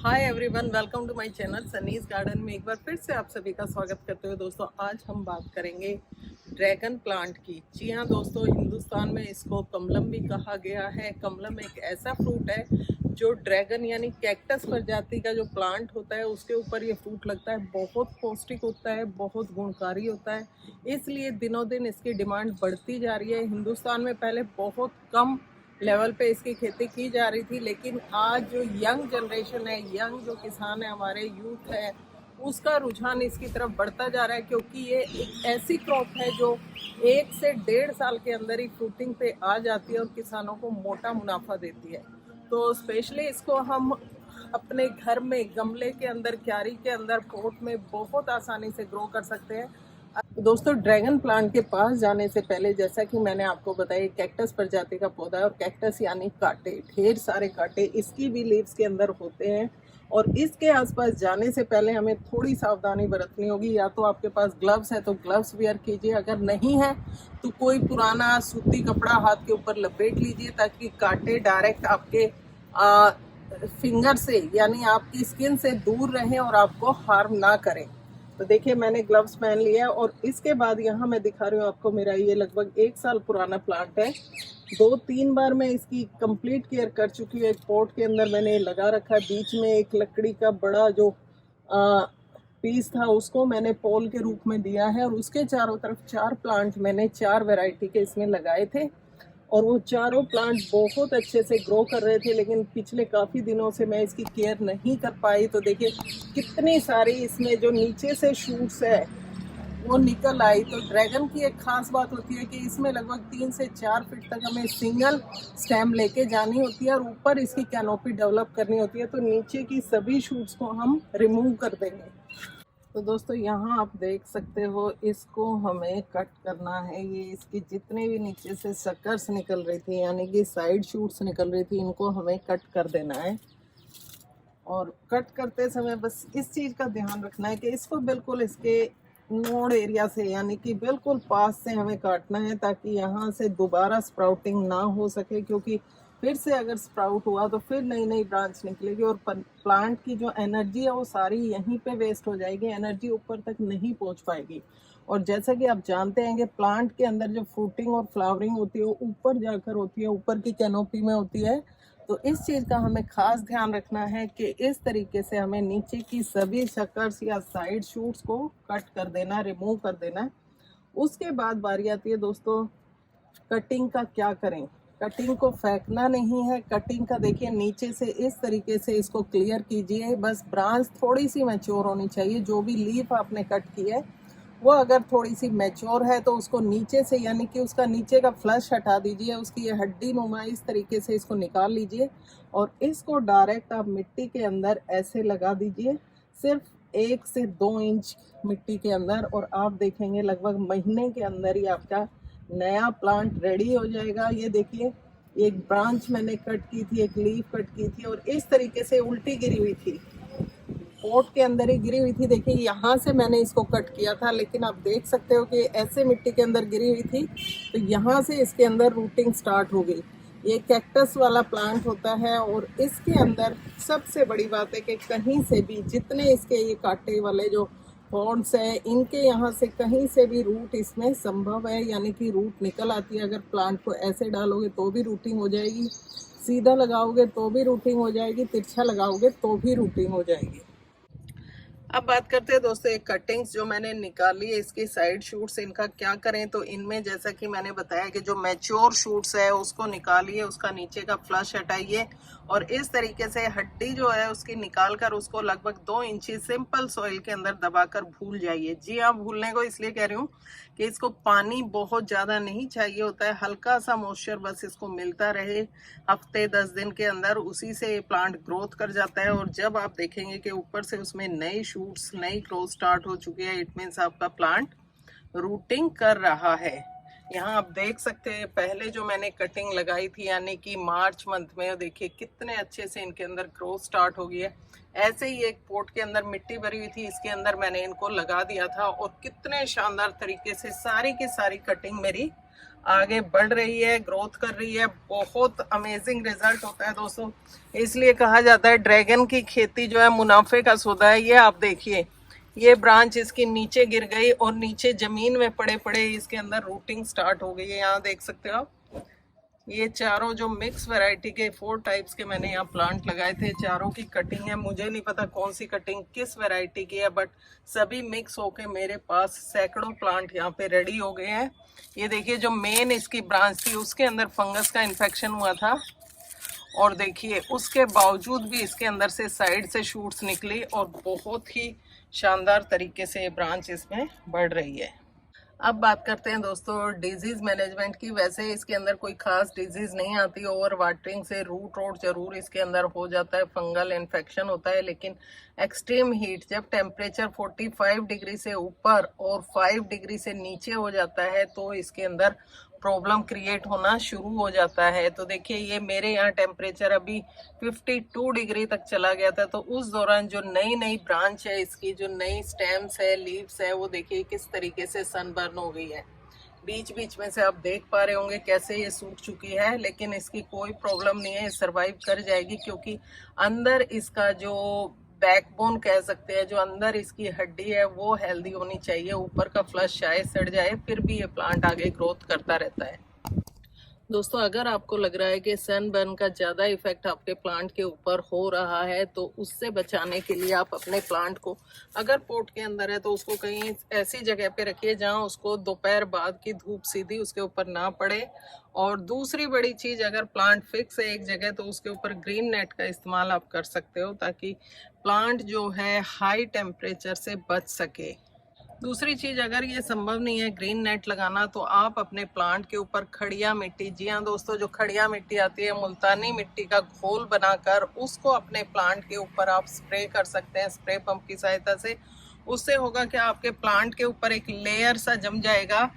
Hi everyone, welcome to my channel Sunny's garden में एक बार फिर से आप सभी का स्वागत करते हुए दोस्तों आज हम बात करेंगे ड्रैगन प्लांट की। जी हाँ दोस्तों, हिंदुस्तान में इसको कमलम भी कहा गया है। कमलम एक ऐसा फ्रूट है जो ड्रैगन यानी कैक्टस प्रजाति का जो प्लांट होता है उसके ऊपर ये फ्रूट लगता है। बहुत पौष्टिक होता है, बहुत गुणकारी होता है, इसलिए दिनों दिन इसकी डिमांड बढ़ती जा रही है। हिंदुस्तान में पहले बहुत कम लेवल पे इसकी खेती की जा रही थी, लेकिन आज जो यंग जनरेशन है, यंग जो किसान है, हमारे यूथ है, उसका रुझान इसकी तरफ बढ़ता जा रहा है, क्योंकि ये एक ऐसी क्रॉप है जो 1 से 1.5 साल के अंदर ही फ्रूटिंग पे आ जाती है और किसानों को मोटा मुनाफा देती है। तो स्पेशली इसको हम अपने घर में गमले के अंदर, क्यारी के अंदर, पॉट में बहुत आसानी से ग्रो कर सकते हैं। दोस्तों, ड्रैगन प्लांट के पास जाने से पहले, जैसा कि मैंने आपको बताया, कैक्टस प्रजाति का पौधा है और कैक्टस यानी कांटे, ढेर सारे कांटे इसकी भी लीव्स के अंदर होते हैं। और इसके आसपास जाने से पहले हमें थोड़ी सावधानी बरतनी होगी। या तो आपके पास ग्लव्स है तो ग्लव्स वेयर कीजिए, अगर नहीं है तो कोई पुराना सूती कपड़ा हाथ के ऊपर लपेट लीजिए, ताकि कांटे डायरेक्ट आपके फिंगर से यानी आपकी स्किन से दूर रहें और आपको हार्म ना करें। तो देखिए, मैंने ग्लव्स पहन लिया और इसके बाद यहाँ मैं दिखा रही हूँ आपको, मेरा ये लगभग 1 साल पुराना प्लांट है। 2-3 बार मैं इसकी कंप्लीट केयर कर चुकी हूँ। एक पॉट के अंदर मैंने लगा रखा है, बीच में एक लकड़ी का बड़ा जो पीस था उसको मैंने पोल के रूप में दिया है, और उसके चारों तरफ 4 प्लांट मैंने 4 वैरायटी के इसमें लगाए थे, और वो चारों प्लांट बहुत अच्छे से ग्रो कर रहे थे। लेकिन पिछले काफ़ी दिनों से मैं इसकी केयर नहीं कर पाई। तो देखिए कितनी सारी इसमें जो नीचे से शूट्स है वो निकल आई। तो ड्रैगन की एक खास बात होती है कि इसमें लगभग 3 से 4 फीट तक हमें सिंगल स्टेम लेके जानी होती है और ऊपर इसकी कैनोपी डेवलप करनी होती है। तो नीचे की सभी शूट्स को हम रिमूव कर देंगे। तो दोस्तों, यहाँ आप देख सकते हो, इसको हमें कट करना है। ये इसकी जितने भी नीचे से सकर्स निकल रही थी यानी कि साइड शूट्स निकल रही थी, इनको हमें कट कर देना है। और कट करते समय बस इस चीज़ का ध्यान रखना है कि इसको बिल्कुल इसके नोड एरिया से यानी कि बिल्कुल पास से हमें काटना है, ताकि यहाँ से दोबारा स्प्राउटिंग ना हो सके। क्योंकि फिर से अगर स्प्राउट हुआ तो फिर नई नई ब्रांच निकलेगी और प्लांट की जो एनर्जी है वो सारी यहीं पे वेस्ट हो जाएगी, एनर्जी ऊपर तक नहीं पहुंच पाएगी। और जैसा कि आप जानते हैं कि प्लांट के अंदर जो फ्रूटिंग और फ्लावरिंग होती है वो ऊपर जाकर होती है, ऊपर की कैनोपी में होती है। तो इस चीज़ का हमें खास ध्यान रखना है कि इस तरीके से हमें नीचे की सभी शकर्स या साइड शूट्स को कट कर देना, रिमूव कर देना। उसके बाद बारी आती है दोस्तों कटिंग का। क्या करें? कटिंग को फेंकना नहीं है। कटिंग का देखिए, नीचे से इस तरीके से इसको क्लियर कीजिए। बस ब्रांच थोड़ी सी मैच्योर होनी चाहिए। जो भी लीफ आपने कट की है वो अगर थोड़ी सी मैच्योर है तो उसको नीचे से यानी कि उसका नीचे का फ्लश हटा दीजिए, उसकी ये हड्डी नुमा इस तरीके से इसको निकाल लीजिए और इसको डायरेक्ट आप मिट्टी के अंदर ऐसे लगा दीजिए, सिर्फ 1 से 2 इंच मिट्टी के अंदर। और आप देखेंगे लगभग महीने के अंदर ही आपका नया प्लांट रेडी हो जाएगा। ये देखिए, एक ब्रांच मैंने कट की थी, एक लीफ कट की थी और इस तरीके से उल्टी गिरी हुई थी, पोट के अंदर ही गिरी हुई थी। देखिए, यहाँ से मैंने इसको कट किया था, लेकिन आप देख सकते हो कि ऐसे मिट्टी के अंदर गिरी हुई थी, तो यहाँ से इसके अंदर रूटिंग स्टार्ट हो गई। ये कैक्टस वाला प्लांट होता है और इसके अंदर सबसे बड़ी बात है कि कहीं से भी, जितने इसके ये कांटे वाले जो पॉन्ड्स है, इनके यहाँ से कहीं से भी रूट इसमें संभव है, यानी कि रूट निकल आती है। अगर प्लांट को ऐसे डालोगे तो भी रूटिंग हो जाएगी, सीधा लगाओगे तो भी रूटिंग हो जाएगी, तिरछा लगाओगे तो भी रूटिंग हो जाएगी। अब बात करते हैं दोस्तों एक कटिंग्स जो मैंने निकाली है इसकी साइड शूट्स, इनका क्या करें। तो इनमें जैसा कि मैंने बताया कि जो मैच्योर शूट्स है उसको निकालिए, उसका नीचे का फ्लश हटाइए और इस तरीके से हड्डी जो है उसकी निकाल कर उसको लगभग 2 इंची सिंपल सॉइल के अंदर दबाकर भूल जाइए। जी हाँ, भूलने को इसलिए कह रही हूँ कि इसको पानी बहुत ज़्यादा नहीं चाहिए होता है, हल्का सा मॉइस्चर बस इसको मिलता रहे। हफ्ते 10 दिन के अंदर उसी से प्लांट ग्रोथ कर जाता है और जब आप देखेंगे कि ऊपर से उसमें नई शूट्स, नई ग्रोथ स्टार्ट हो चुकी है, इट मीन्स आपका प्लांट रूटिंग कर रहा है। यहाँ आप देख सकते हैं पहले जो मैंने कटिंग लगाई थी यानी कि मार्च मंथ में, देखिए कितने अच्छे से इनके अंदर ग्रोथ स्टार्ट हो गई है। ऐसे ही एक पोट के अंदर मिट्टी भरी हुई थी, इसके अंदर मैंने इनको लगा दिया था और कितने शानदार तरीके से सारी की सारी कटिंग मेरी आगे बढ़ रही है, ग्रोथ कर रही है। बहुत अमेजिंग रिजल्ट होता है दोस्तों। इसलिए कहा जाता है ड्रैगन की खेती जो है मुनाफे का सौदा है। ये आप देखिए, ये ब्रांच इसकी नीचे गिर गई और नीचे जमीन में पड़े पड़े इसके अंदर रूटिंग स्टार्ट हो गई है। यहाँ देख सकते हो आप, ये चारों जो मिक्स वैरायटी के 4 टाइप्स के मैंने यहाँ प्लांट लगाए थे, चारों की कटिंग है। मुझे नहीं पता कौन सी कटिंग किस वैरायटी की है, बट सभी मिक्स होके मेरे पास सैकड़ों प्लांट यहाँ पे रेडी हो गए हैं। ये देखिए, जो मेन इसकी ब्रांच थी उसके अंदर फंगस का इन्फेक्शन हुआ था, और देखिए उसके बावजूद भी इसके अंदर से साइड से शूट्स निकली और बहुत ही शानदार तरीके से ये ब्रांच इसमें बढ़ रही है। अब बात करते हैं दोस्तों डिजीज मैनेजमेंट की। वैसे इसके अंदर कोई खास डिजीज नहीं आती। ओवर वाटरिंग से रूट रोट जरूर इसके अंदर हो जाता है, फंगल इन्फेक्शन होता है, लेकिन एक्सट्रीम हीट जब टेम्परेचर 45 डिग्री से ऊपर और 5 डिग्री से नीचे हो जाता है तो इसके अंदर प्रॉब्लम क्रिएट होना शुरू हो जाता है। तो देखिए, ये मेरे यहाँ टेम्परेचर अभी 52 डिग्री तक चला गया था। तो उस दौरान जो नई नई ब्रांच है इसकी, जो नई स्टेम्स है, लीव्स है, वो देखिए किस तरीके से सनबर्न हो गई है। बीच बीच में से आप देख पा रहे होंगे कैसे ये सूख चुकी है, लेकिन इसकी कोई प्रॉब्लम नहीं है, सर्वाइव कर जाएगी, क्योंकि अंदर इसका जो बैकबोन कह सकते हैं, जो अंदर इसकी हड्डी है, वो हेल्दी होनी चाहिए। ऊपर का फ्लश शायद सड़ जाए, फिर भी ये प्लांट आगे ग्रोथ करता रहता है। दोस्तों, अगर आपको लग रहा है कि सनबर्न का ज़्यादा इफेक्ट आपके प्लांट के ऊपर हो रहा है, तो उससे बचाने के लिए आप अपने प्लांट को, अगर पोट के अंदर है तो उसको कहीं ऐसी जगह पे रखिए जहां उसको दोपहर बाद की धूप सीधी उसके ऊपर ना पड़े। और दूसरी बड़ी चीज़, अगर प्लांट फिक्स है एक जगह तो उसके ऊपर ग्रीन नेट का इस्तेमाल आप कर सकते हो, ताकि प्लांट जो है हाई टेम्परेचर से बच सके। दूसरी चीज़, अगर ये संभव नहीं है ग्रीन नेट लगाना, तो आप अपने प्लांट के ऊपर खड़िया मिट्टी, जी हाँ दोस्तों, जो खड़िया मिट्टी आती है, मुल्तानी मिट्टी का घोल बनाकर उसको अपने प्लांट के ऊपर आप स्प्रे कर सकते हैं स्प्रे पंप की सहायता से। उससे होगा कि आपके प्लांट के ऊपर एक लेयर सा जम जाएगा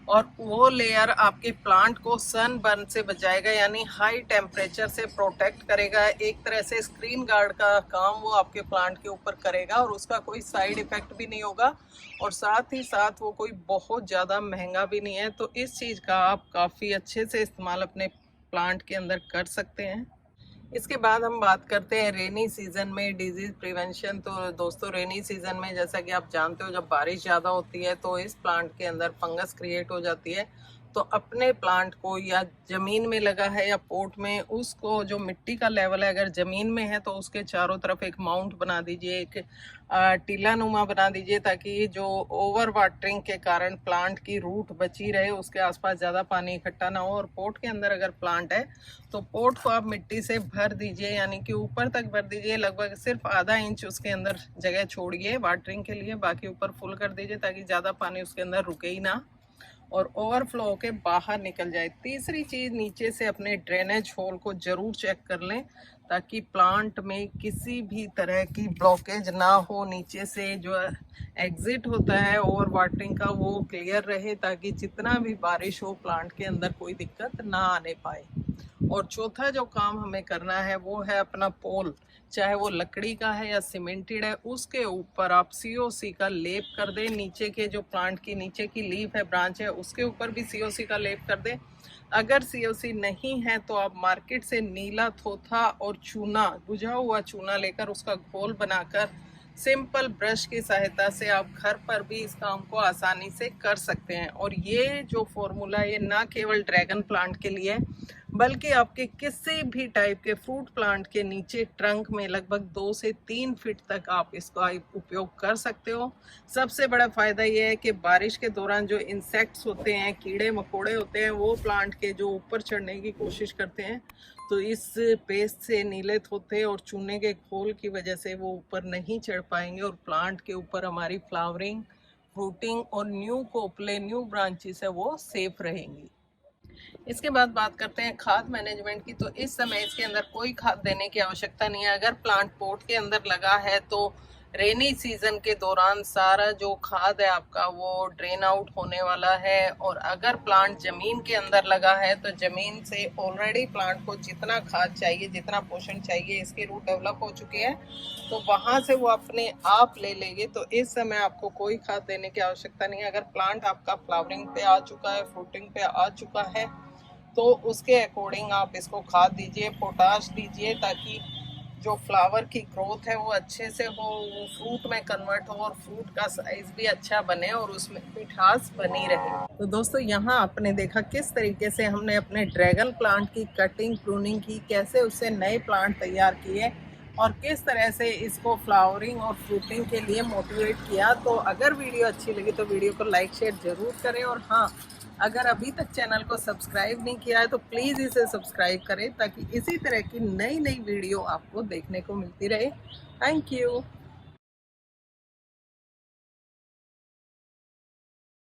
और वो लेयर आपके प्लांट को सन बर्न से बचाएगा, यानी हाई टेम्परेचर से प्रोटेक्ट करेगा। एक तरह से स्क्रीन गार्ड का काम वो आपके प्लांट के ऊपर करेगा, और उसका कोई साइड इफेक्ट भी नहीं होगा, और साथ ही साथ वो कोई बहुत ज़्यादा महंगा भी नहीं है। तो इस चीज़ का आप काफ़ी अच्छे से इस्तेमाल अपने प्लांट के अंदर कर सकते हैं। इसके बाद हम बात करते हैं रेनी सीजन में डिजीज प्रिवेंशन। तो दोस्तों, रेनी सीजन में जैसा कि आप जानते हो, जब बारिश ज़्यादा होती है तो इस प्लांट के अंदर फंगस क्रिएट हो जाती है। तो अपने प्लांट को, या ज़मीन में लगा है या पोट में, उसको जो मिट्टी का लेवल है, अगर ज़मीन में है तो उसके चारों तरफ एक माउंट बना दीजिए, एक टीला नुमा बना दीजिए, ताकि जो ओवर वाटरिंग के कारण प्लांट की रूट बची रहे, उसके आसपास ज़्यादा पानी इकट्ठा ना हो। और पोट के अंदर अगर प्लांट है तो पोट को आप मिट्टी से भर दीजिए, यानी कि ऊपर तक भर दीजिए, लगभग सिर्फ आधा इंच उसके अंदर जगह छोड़िए वाटरिंग के लिए, बाकी ऊपर फुल कर दीजिए, ताकि ज़्यादा पानी उसके अंदर रुके ही ना और ओवरफ्लो होके बाहर निकल जाए। तीसरी चीज़, नीचे से अपने ड्रेनेज होल को ज़रूर चेक कर लें, ताकि प्लांट में किसी भी तरह की ब्लॉकेज ना हो। नीचे से जो एग्जिट होता है ओवर वाटरिंग का, वो क्लियर रहे, ताकि जितना भी बारिश हो प्लांट के अंदर कोई दिक्कत ना आने पाए। और चौथा जो काम हमें करना है वो है अपना पोल, चाहे वो लकड़ी का है या सीमेंटेड है, उसके ऊपर आप COC का लेप कर दें। नीचे के जो प्लांट की नीचे की लीफ है, ब्रांच है, उसके ऊपर भी COC का लेप कर दें। अगर COC नहीं है तो आप मार्केट से नीला थोथा और चूना, बुझा हुआ चूना लेकर उसका घोल बनाकर सिंपल ब्रश की सहायता से आप घर पर भी इस काम को आसानी से कर सकते हैं। और ये जो फॉर्मूला, ये ना केवल ड्रैगन प्लांट के लिए, बल्कि आपके किसी भी टाइप के फ्रूट प्लांट के नीचे ट्रंक में लगभग 2 से 3 फीट तक आप इसका उपयोग कर सकते हो। सबसे बड़ा फ़ायदा ये है कि बारिश के दौरान जो इंसेक्ट्स होते हैं, कीड़े मकोड़े होते हैं, वो प्लांट के जो ऊपर चढ़ने की कोशिश करते हैं, तो इस पेस्ट से, नीले थोथे और चूने के घोल की वजह से वो ऊपर नहीं चढ़ पाएंगे, और प्लांट के ऊपर हमारी फ्लावरिंग, फ्रूटिंग और न्यू कोपले, न्यू ब्रांचेस है, वो सेफ रहेंगी। इसके बाद बात करते हैं खाद मैनेजमेंट की। तो इस समय इसके अंदर कोई खाद देने की आवश्यकता नहीं है। अगर प्लांट पोट के अंदर लगा है तो रेनी सीजन के दौरान सारा जो खाद है आपका वो ड्रेन आउट होने वाला है। और अगर प्लांट जमीन के अंदर लगा है तो जमीन से ऑलरेडी प्लांट को जितना खाद चाहिए, जितना पोषण चाहिए, इसके रूट डेवलप हो चुके हैं, तो वहां से वो अपने आप ले लेंगे। तो इस समय आपको कोई खाद देने की आवश्यकता नहीं है। अगर प्लांट आपका फ्लावरिंग पे आ चुका है, फ्रूटिंग पे आ चुका है, तो उसके अकॉर्डिंग आप इसको खाद दीजिए, पोटाश दीजिए, ताकि जो फ्लावर की ग्रोथ है वो अच्छे से हो, वो फ्रूट में कन्वर्ट हो और फ्रूट का साइज भी अच्छा बने और उसमें मिठास बनी रहे। तो दोस्तों यहाँ आपने देखा किस तरीके से हमने अपने ड्रैगन प्लांट की कटिंग प्रूनिंग की, कैसे उससे नए प्लांट तैयार किए और किस तरह से इसको फ्लावरिंग और फ्रूटिंग के लिए मोटिवेट किया। तो अगर वीडियो अच्छी लगी तो वीडियो को लाइक शेयर ज़रूर करें, और हाँ, अगर अभी तक चैनल को सब्सक्राइब नहीं किया है तो प्लीज़ इसे सब्सक्राइब करें, ताकि इसी तरह की नई नई वीडियो आपको देखने को मिलती रहे। Thank you.